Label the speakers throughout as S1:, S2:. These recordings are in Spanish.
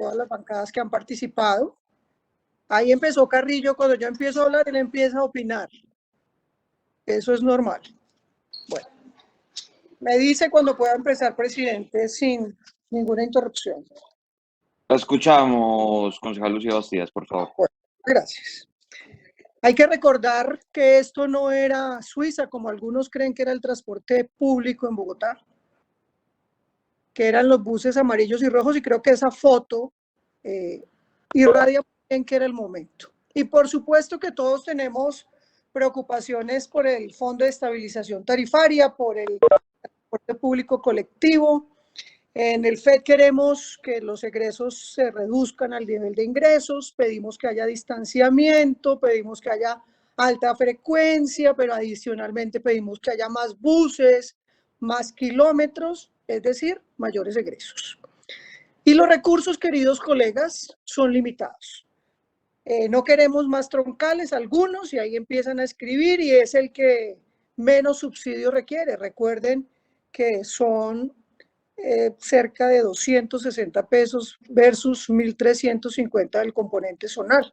S1: todas las bancadas que han participado. Ahí empezó Carrillo, cuando yo empiezo a hablar, él empieza a opinar. Eso es normal. Bueno, me dice cuando pueda empezar, presidente, sin ninguna interrupción.
S2: La escuchamos, concejal Lucía Bastidas, por favor.
S1: Bueno, gracias. Hay que recordar que esto no era Suiza, como algunos creen que era el transporte público en Bogotá, que eran los buses amarillos y rojos, y creo que esa foto irradia bien que era el momento. Y por supuesto que todos tenemos preocupaciones por el Fondo de Estabilización Tarifaria, por el transporte público colectivo. En el FED queremos que los egresos se reduzcan al nivel de ingresos, pedimos que haya distanciamiento, pedimos que haya alta frecuencia, pero adicionalmente pedimos que haya más buses, más kilómetros, es decir, mayores egresos. Y los recursos, queridos colegas, son limitados. No queremos más troncales, algunos, y ahí empiezan a escribir, y es el que menos subsidio requiere. Recuerden que son cerca de 260 pesos versus 1.350 del componente zonal.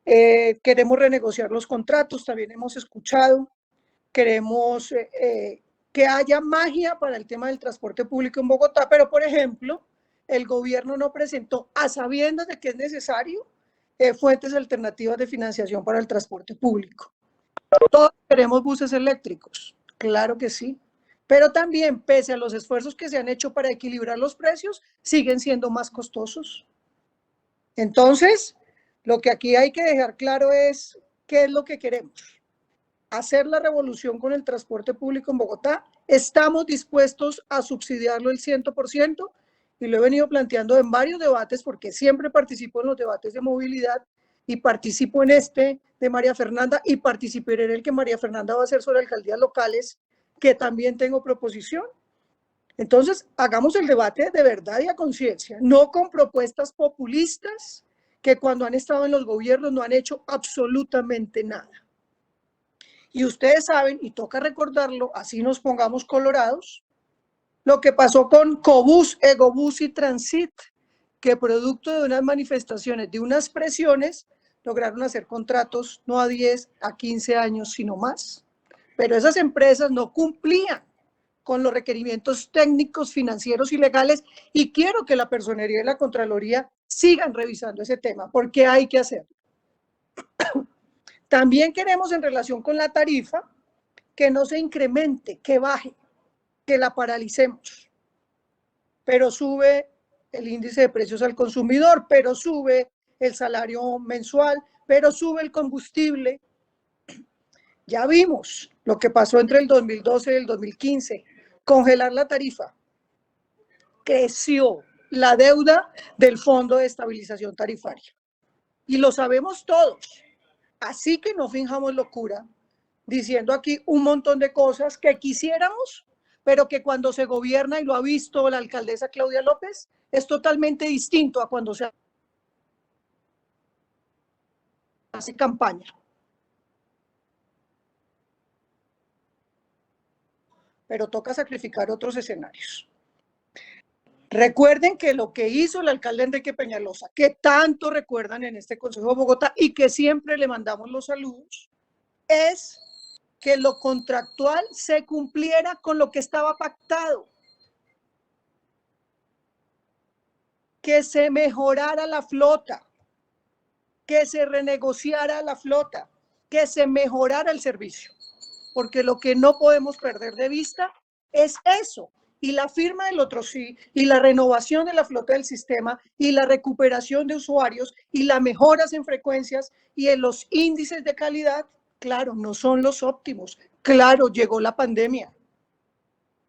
S1: Queremos renegociar los contratos, también hemos escuchado. Queremos que haya magia para el tema del transporte público en Bogotá, pero por ejemplo, el gobierno no presentó, a sabiendas de que es necesario, fuentes alternativas de financiación para el transporte público. Todos queremos buses eléctricos, claro que sí, pero también, pese a los esfuerzos que se han hecho para equilibrar los precios, siguen siendo más costosos. Entonces, lo que aquí hay que dejar claro es qué es lo que queremos. Hacer la revolución con el transporte público en Bogotá. Estamos dispuestos a subsidiarlo el 100%, y lo he venido planteando en varios debates, porque siempre participo en los debates de movilidad, y participo en este de María Fernanda, y participaré en el que María Fernanda va a hacer sobre alcaldías locales, que también tengo proposición. Entonces, hagamos el debate de verdad y a conciencia, no con propuestas populistas que cuando han estado en los gobiernos no han hecho absolutamente nada. Y ustedes saben, y toca recordarlo, así nos pongamos colorados, lo que pasó con Cobús, Egobús y Transit, que producto de unas manifestaciones, de unas presiones, lograron hacer contratos no a 10, a 15 años, sino más. Pero esas empresas no cumplían con los requerimientos técnicos, financieros y legales, y quiero que la Personería y la Contraloría sigan revisando ese tema, porque hay que hacerlo. También queremos, en relación con la tarifa, que no se incremente, que baje, que la paralicemos. Pero sube el índice de precios al consumidor, pero sube el salario mensual, pero sube el combustible. Ya vimos lo que pasó entre el 2012 y el 2015, congelar la tarifa. Creció la deuda del Fondo de Estabilización Tarifaria. Y lo sabemos todos. Así que no finjamos locura diciendo aquí un montón de cosas que quisiéramos, pero que cuando se gobierna, y lo ha visto la alcaldesa Claudia López, es totalmente distinto a cuando se hace campaña. Pero toca sacrificar otros escenarios. Recuerden que lo que hizo el alcalde Enrique Peñalosa, que tanto recuerdan en este Consejo de Bogotá y que siempre le mandamos los saludos, es que lo contractual se cumpliera con lo que estaba pactado, que se mejorara la flota, que se renegociara la flota, que se mejorara el servicio, porque lo que no podemos perder de vista es eso, y la firma del otro sí, y la renovación de la flota del sistema, y la recuperación de usuarios, y las mejoras en frecuencias y en los índices de calidad. Claro, no son los óptimos, claro, llegó la pandemia,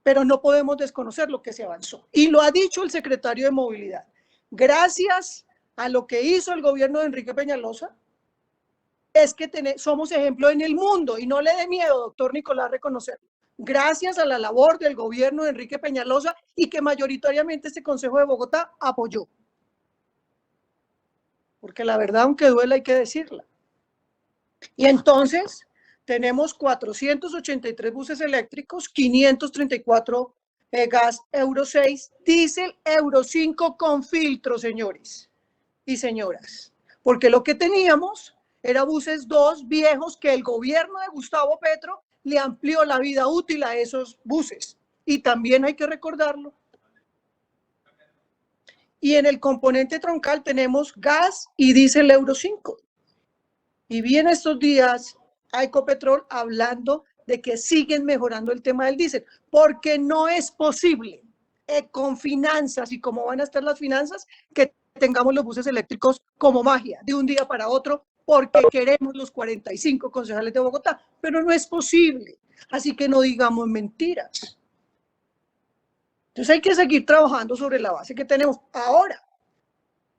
S1: pero no podemos desconocer lo que se avanzó. Y lo ha dicho el secretario de Movilidad. Gracias a lo que hizo el gobierno de Enrique Peñalosa, es que somos ejemplo en el mundo, y no le dé miedo, doctor Nicolás, reconocerlo. Gracias a la labor del gobierno de Enrique Peñalosa, y que mayoritariamente este Consejo de Bogotá apoyó. Porque la verdad, aunque duela, hay que decirla. Y entonces tenemos 483 buses eléctricos, 534 gas Euro 6, diésel Euro 5 con filtro, señores y señoras. Porque lo que teníamos era buses 2 viejos que el gobierno de Gustavo Petro le amplió la vida útil a esos buses. Y también hay que recordarlo. Y en el componente troncal tenemos gas y diésel Euro 5. Y vi en estos días a Ecopetrol hablando de que siguen mejorando el tema del diésel, porque no es posible con finanzas y cómo van a estar las finanzas que tengamos los buses eléctricos como magia, de un día para otro, porque queremos los 45 concejales de Bogotá, pero no es posible. Así que no digamos mentiras. Entonces hay que seguir trabajando sobre la base que tenemos. Ahora,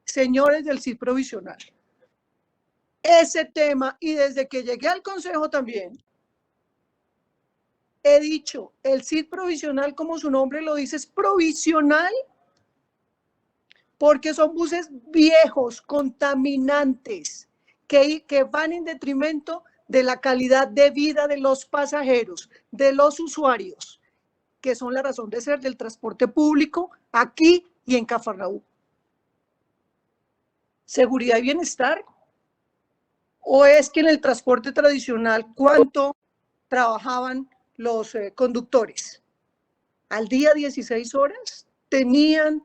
S1: señores del CID provisional, ese tema, y desde que llegué al Consejo también, he dicho, el CID provisional, como su nombre lo dice, es provisional porque son buses viejos, contaminantes, que van en detrimento de la calidad de vida de los pasajeros, de los usuarios, que son la razón de ser del transporte público aquí y en Cafarnaúm. Seguridad y bienestar. ¿O es que en el transporte tradicional cuánto trabajaban los conductores? Al día 16 horas, tenían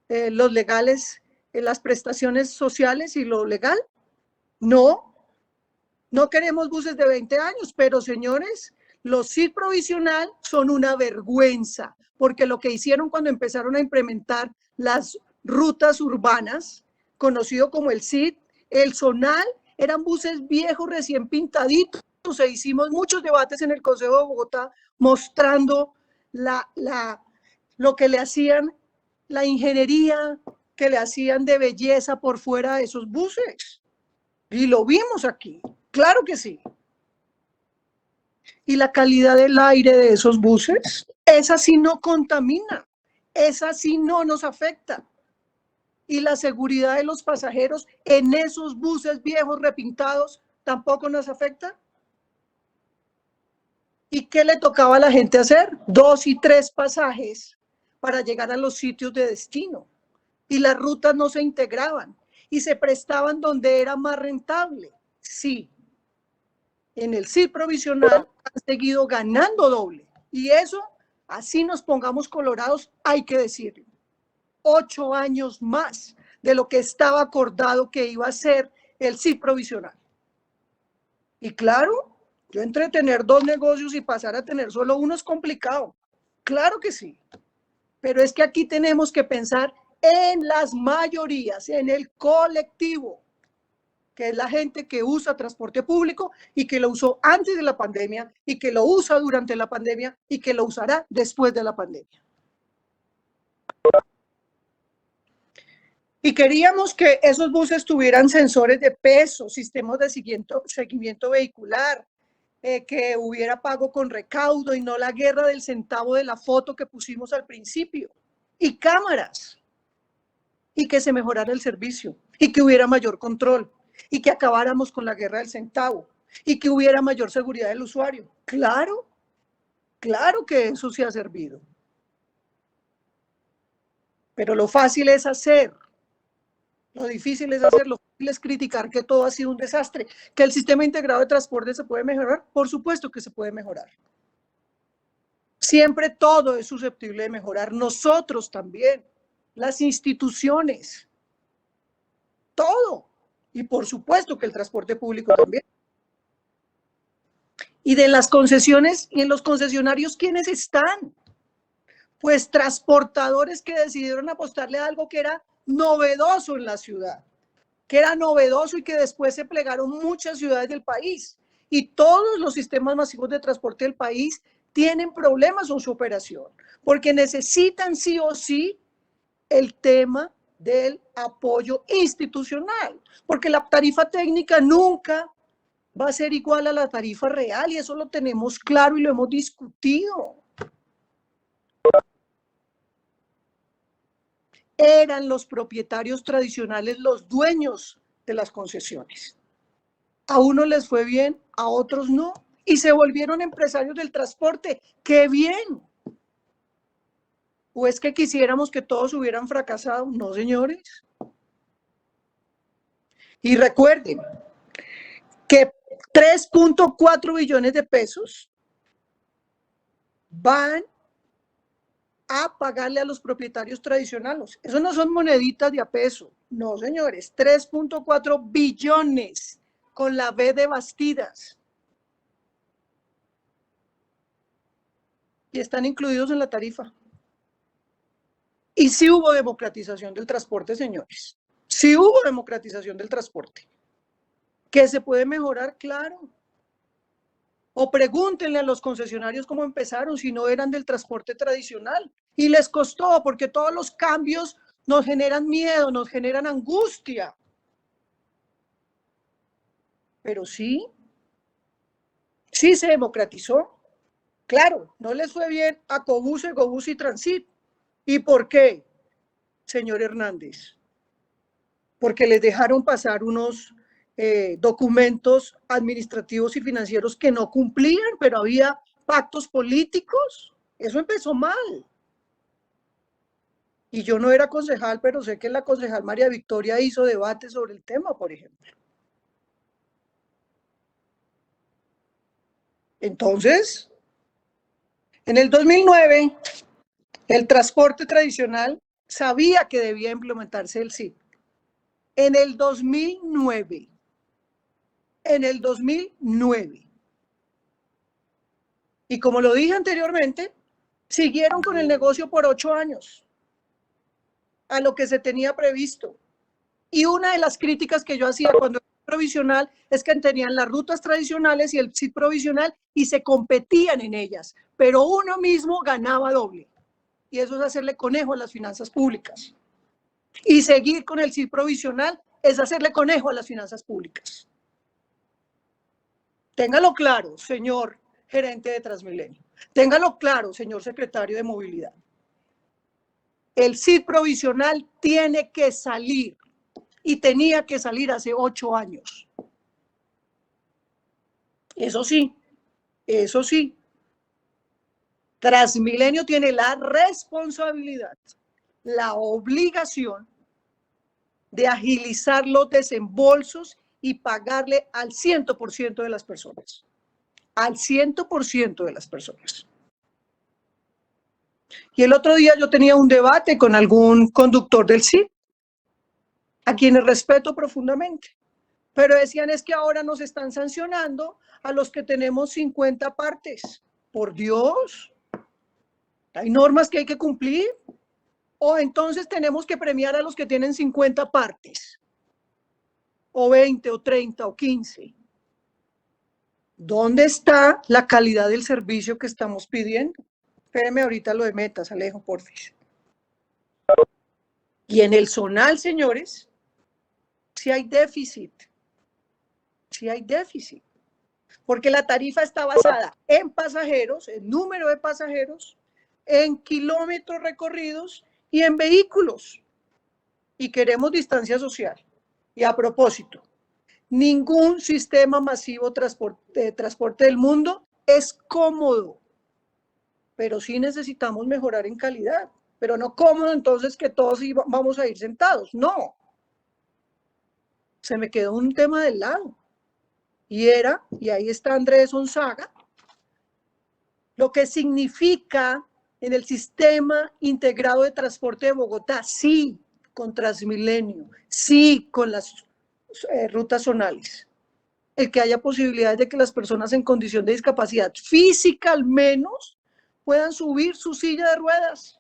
S1: los legales, las prestaciones sociales y lo legal. No, no queremos buses de 20 años, pero señores, los CID provisional son una vergüenza, porque lo que hicieron cuando empezaron a implementar las rutas urbanas, conocido como el CID, el zonal, eran buses viejos recién pintaditos. E hicimos muchos debates en el Consejo de Bogotá mostrando lo que le hacían, la ingeniería que le hacían de belleza por fuera de esos buses. Y lo vimos aquí, claro que sí. Y la calidad del aire de esos buses, esa sí no contamina, esa sí no nos afecta. Y la seguridad de los pasajeros en esos buses viejos repintados tampoco nos afecta. ¿Y qué le tocaba a la gente hacer? 2 y 3 pasajes para llegar a los sitios de destino. Y las rutas no se integraban y se prestaban donde era más rentable. Sí, en el CID provisional han seguido ganando doble. Y eso, así nos pongamos colorados, hay que decirlo. 8 años más de lo que estaba acordado que iba a ser el CID provisional. Y claro, yo entre tener 2 negocios y pasar a tener solo uno es complicado. Claro que sí. Pero es que aquí tenemos que pensar en las mayorías, en el colectivo, que es la gente que usa transporte público y que lo usó antes de la pandemia y que lo usa durante la pandemia y que lo usará después de la pandemia. Y queríamos que esos buses tuvieran sensores de peso, sistemas de seguimiento vehicular, que hubiera pago con recaudo y no la guerra del centavo de la foto que pusimos al principio, y cámaras, y que se mejorara el servicio, y que hubiera mayor control, y que acabáramos con la guerra del centavo, y que hubiera mayor seguridad del usuario. Claro, claro que eso sí ha servido. Pero lo fácil es hacer. Lo difícil es hacer, lo fácil es criticar que todo ha sido un desastre. ¿Que el sistema integrado de transporte se puede mejorar? Por supuesto que se puede mejorar. Siempre todo es susceptible de mejorar. Nosotros también, las instituciones, todo. Y por supuesto que el transporte público también. Y de las concesiones y en los concesionarios, ¿quiénes están? Pues transportadores que decidieron apostarle a algo que era novedoso en la ciudad, que era novedoso y que después se plegaron muchas ciudades del país. Y todos los sistemas masivos de transporte del país tienen problemas con su operación, porque necesitan sí o sí el tema del apoyo institucional, porque la tarifa técnica nunca va a ser igual a la tarifa real y eso lo tenemos claro y lo hemos discutido. Eran los propietarios tradicionales los dueños de las concesiones. A unos les fue bien, a otros no, y se volvieron empresarios del transporte. ¡Qué bien! ¿O es que quisiéramos que todos hubieran fracasado? No, señores. Y recuerden que 3.4 billones de pesos van a pagarle a los propietarios tradicionales. Eso no son moneditas de a peso. No, señores. 3.4 billones con la B de Bastidas. Y están incluidos en la tarifa. Y sí hubo democratización del transporte, señores. Sí hubo democratización del transporte. ¿Que se puede mejorar? Claro. O pregúntenle a los concesionarios cómo empezaron, si no eran del transporte tradicional. Y les costó, porque todos los cambios nos generan miedo, nos generan angustia. Pero sí se democratizó. Claro, no les fue bien a Cobus, Egobús y Transit. ¿Y por qué, señor Hernández? Porque les dejaron pasar unos documentos administrativos y financieros que no cumplían, pero había pactos políticos. Eso empezó mal. Y yo no era concejal, pero sé que la concejal María Victoria hizo debate sobre el tema, por ejemplo. Entonces, en el 2009, el transporte tradicional sabía que debía implementarse el CIP. En el 2009. Y como lo dije anteriormente, siguieron con el negocio por 8 años, a lo que se tenía previsto. Y una de las críticas que yo hacía cuando era provisional es que tenían las rutas tradicionales y el CIT provisional y se competían en ellas, pero uno mismo ganaba doble. Y eso es hacerle conejo a las finanzas públicas. Y seguir con el CIT provisional es hacerle conejo a las finanzas públicas. Téngalo claro, señor gerente de Transmilenio. Téngalo claro, señor secretario de Movilidad. El CIT provisional tiene que salir y tenía que salir hace 8 años. Eso sí, Transmilenio tiene la responsabilidad, la obligación de agilizar los desembolsos y pagarle al 100% de las personas. Al 100% de las personas. Y el otro día yo tenía un debate con algún conductor del CIT, a quienes respeto profundamente, pero decían es que ahora nos están sancionando a los que tenemos 50 partes. Por Dios, hay normas que hay que cumplir. O entonces tenemos que premiar a los que tienen 50 partes, o 20, o 30, o 15. ¿Dónde está la calidad del servicio que estamos pidiendo? Espéreme ahorita lo de metas, Alejo, porfis. Y en el zonal, señores, sí hay déficit. Sí hay déficit. Porque la tarifa está basada en pasajeros, en número de pasajeros, en kilómetros recorridos y en vehículos. Y queremos distancia social. Y a propósito, ningún sistema masivo de transporte del mundo es cómodo, pero sí necesitamos mejorar en calidad. Pero no cómodo entonces que todos vamos a ir sentados, no. Se me quedó un tema del lado. Y ahí está Andrés Onzaga, lo que significa en el sistema integrado de transporte de Bogotá, sí, con Transmilenio, sí, con las rutas zonales. El que haya posibilidades de que las personas en condición de discapacidad física al menos puedan subir su silla de ruedas.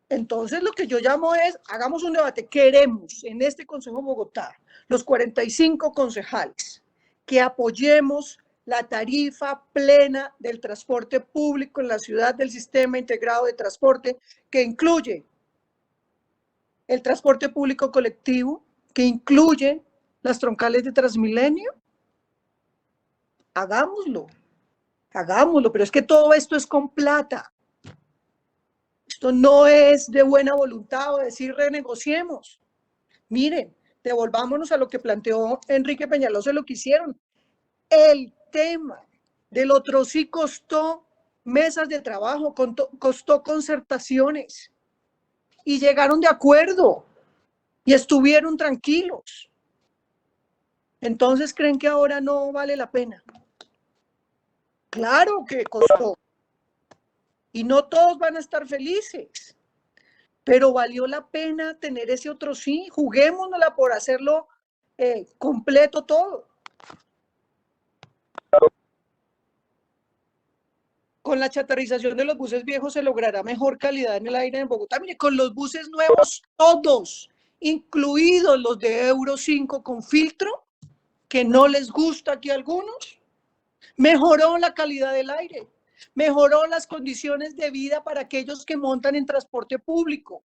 S1: Entonces lo que yo llamo es, hagamos un debate, queremos en este Consejo Bogotá, los 45 concejales, que apoyemos la tarifa plena del transporte público en la ciudad del sistema integrado de transporte, que incluye el transporte público colectivo, que incluye las troncales de Transmilenio. Hagámoslo, pero es que todo esto es con plata. Esto no es de buena voluntad o decir renegociemos. Miren, devolvámonos a lo que planteó Enrique Peñalosa, lo que hicieron. El tema del otro sí costó mesas de trabajo, costó concertaciones y llegaron de acuerdo y estuvieron tranquilos. Entonces, ¿creen que ahora no vale la pena? Claro que costó. Y no todos van a estar felices, pero valió la pena tener ese otro sí. Juguémonosla por hacerlo completo todo. Con la chatarrización de los buses viejos se logrará mejor calidad en el aire en Bogotá. Mire, con los buses nuevos, todos, incluidos los de Euro 5 con filtro, que no les gusta aquí a algunos, mejoró la calidad del aire, mejoró las condiciones de vida para aquellos que montan en transporte público.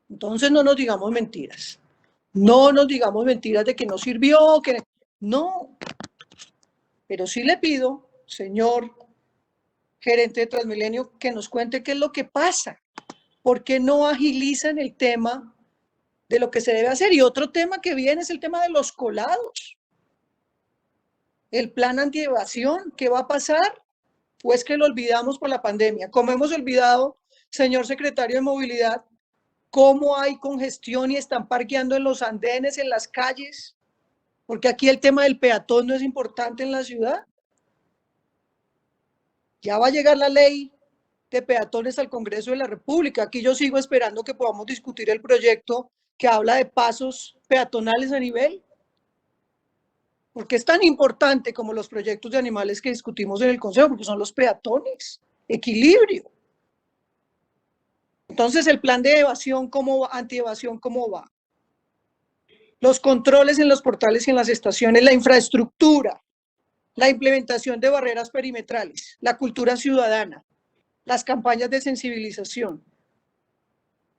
S1: Entonces no nos digamos mentiras. No nos digamos mentiras de que no sirvió, que no. Pero sí le pido, señor gerente de Transmilenio, que nos cuente qué es lo que pasa. ¿Por qué no agilizan el tema de lo que se debe hacer? Y otro tema que viene es el tema de los colados. El plan antievasión, ¿qué va a pasar? Pues que lo olvidamos por la pandemia. Como hemos olvidado, señor secretario de Movilidad, cómo hay congestión y están parqueando en los andenes, en las calles, porque aquí el tema del peatón no es importante en la ciudad. Ya va a llegar la ley de peatones al Congreso de la República. Aquí yo sigo esperando que podamos discutir el proyecto que habla de pasos peatonales a nivel, porque es tan importante como los proyectos de animales que discutimos en el Consejo, porque son los peatones, equilibrio. Entonces, el plan de evasión, antievasión, ¿cómo va? Los controles en los portales y en las estaciones, la infraestructura, la implementación de barreras perimetrales, la cultura ciudadana, las campañas de sensibilización.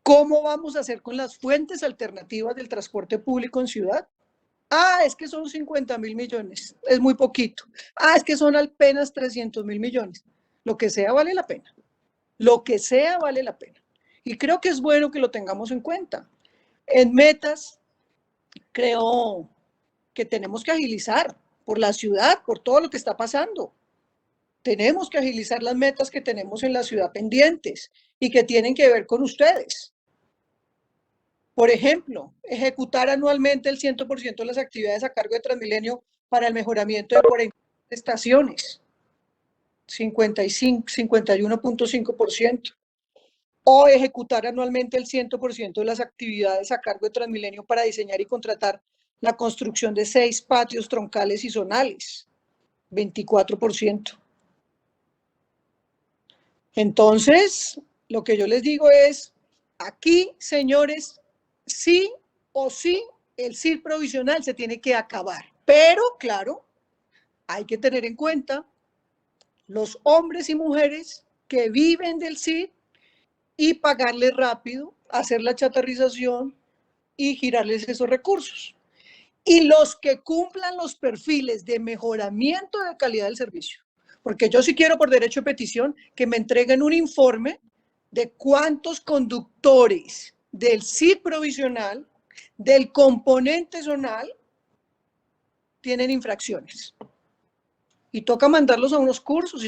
S1: ¿Cómo vamos a hacer con las fuentes alternativas del transporte público en ciudad? Es que son 50.000 millones, es muy poquito. Es que son apenas 300.000 millones. Lo que sea vale la pena. Lo que sea vale la pena. Y creo que es bueno que lo tengamos en cuenta. En metas, creo que tenemos que agilizar por la ciudad, por todo lo que está pasando. Tenemos que agilizar las metas que tenemos en la ciudad pendientes y que tienen que ver con ustedes. Por ejemplo, ejecutar anualmente el 100% de las actividades a cargo de Transmilenio para el mejoramiento de 40 estaciones, 51.5%. O ejecutar anualmente el 100% de las actividades a cargo de Transmilenio para diseñar y contratar la construcción de 6 patios troncales y zonales, 24%. Entonces, lo que yo les digo es, aquí, señores, sí o sí, el CIR provisional se tiene que acabar. Pero, claro, hay que tener en cuenta los hombres y mujeres que viven del CIR y pagarles rápido, hacer la chatarrización y girarles esos recursos. Y los que cumplan los perfiles de mejoramiento de calidad del servicio. Porque yo sí quiero por derecho de petición que me entreguen un informe de cuántos conductores del CID provisional, del componente zonal, tienen infracciones. Y toca mandarlos a unos cursos,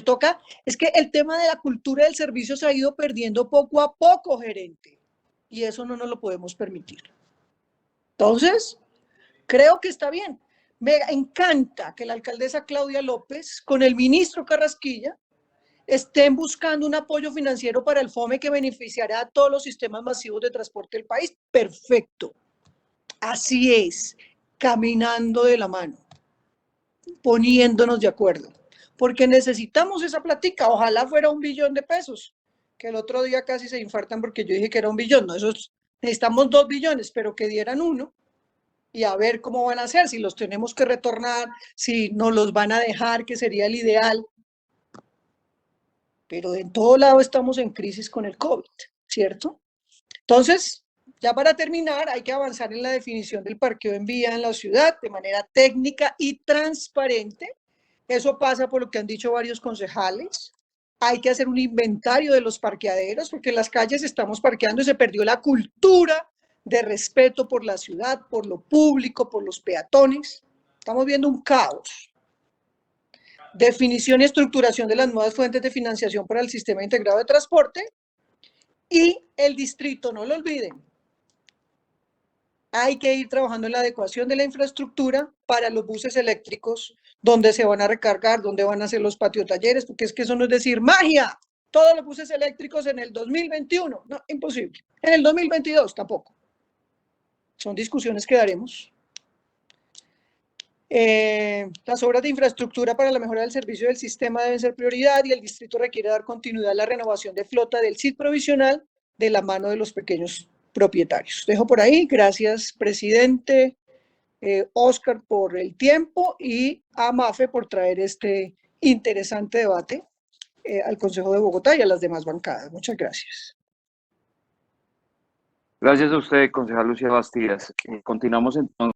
S1: es que el tema de la cultura del servicio se ha ido perdiendo poco a poco, gerente, y eso no nos lo podemos permitir. Entonces, creo que está bien. Me encanta que la alcaldesa Claudia López con el ministro Carrasquilla estén buscando un apoyo financiero para el FOME que beneficiará a todos los sistemas masivos de transporte del país. Perfecto. Así es, caminando de la mano, poniéndonos de acuerdo, porque necesitamos esa platica. Ojalá fuera 1 billón de pesos, que el otro día casi se infartan porque yo dije que era 1 billón. No, necesitamos 2 billones, pero que dieran 1. Y a ver cómo van a hacer, si los tenemos que retornar, si nos los van a dejar, que sería el ideal. Pero en todo lado estamos en crisis con el COVID, ¿cierto? Entonces, ya para terminar, hay que avanzar en la definición del parqueo en vía en la ciudad de manera técnica y transparente. Eso pasa por lo que han dicho varios concejales. Hay que hacer un inventario de los parqueaderos, porque en las calles estamos parqueando y se perdió la cultura de respeto por la ciudad, por lo público, por los peatones. Estamos viendo un caos. definición y estructuración de las nuevas fuentes de financiación para el sistema integrado de transporte, y el distrito, no lo olviden, hay que ir trabajando en la adecuación de la infraestructura para los buses eléctricos, donde se van a recargar, donde van a hacer los patiotalleres, porque es que eso no es decir magia, todos los buses eléctricos en el 2021, no, imposible, en el 2022 tampoco. Son discusiones que daremos. Las obras de infraestructura para la mejora del servicio del sistema deben ser prioridad y el distrito requiere dar continuidad a la renovación de flota del CID provisional de la mano de los pequeños propietarios. Dejo por ahí. Gracias, presidente, Oscar, por el tiempo, y a Mafe por traer este interesante debate al Consejo de Bogotá y a las demás bancadas. Muchas gracias.
S2: Gracias a usted, concejal Lucía Bastidas. Continuamos entonces.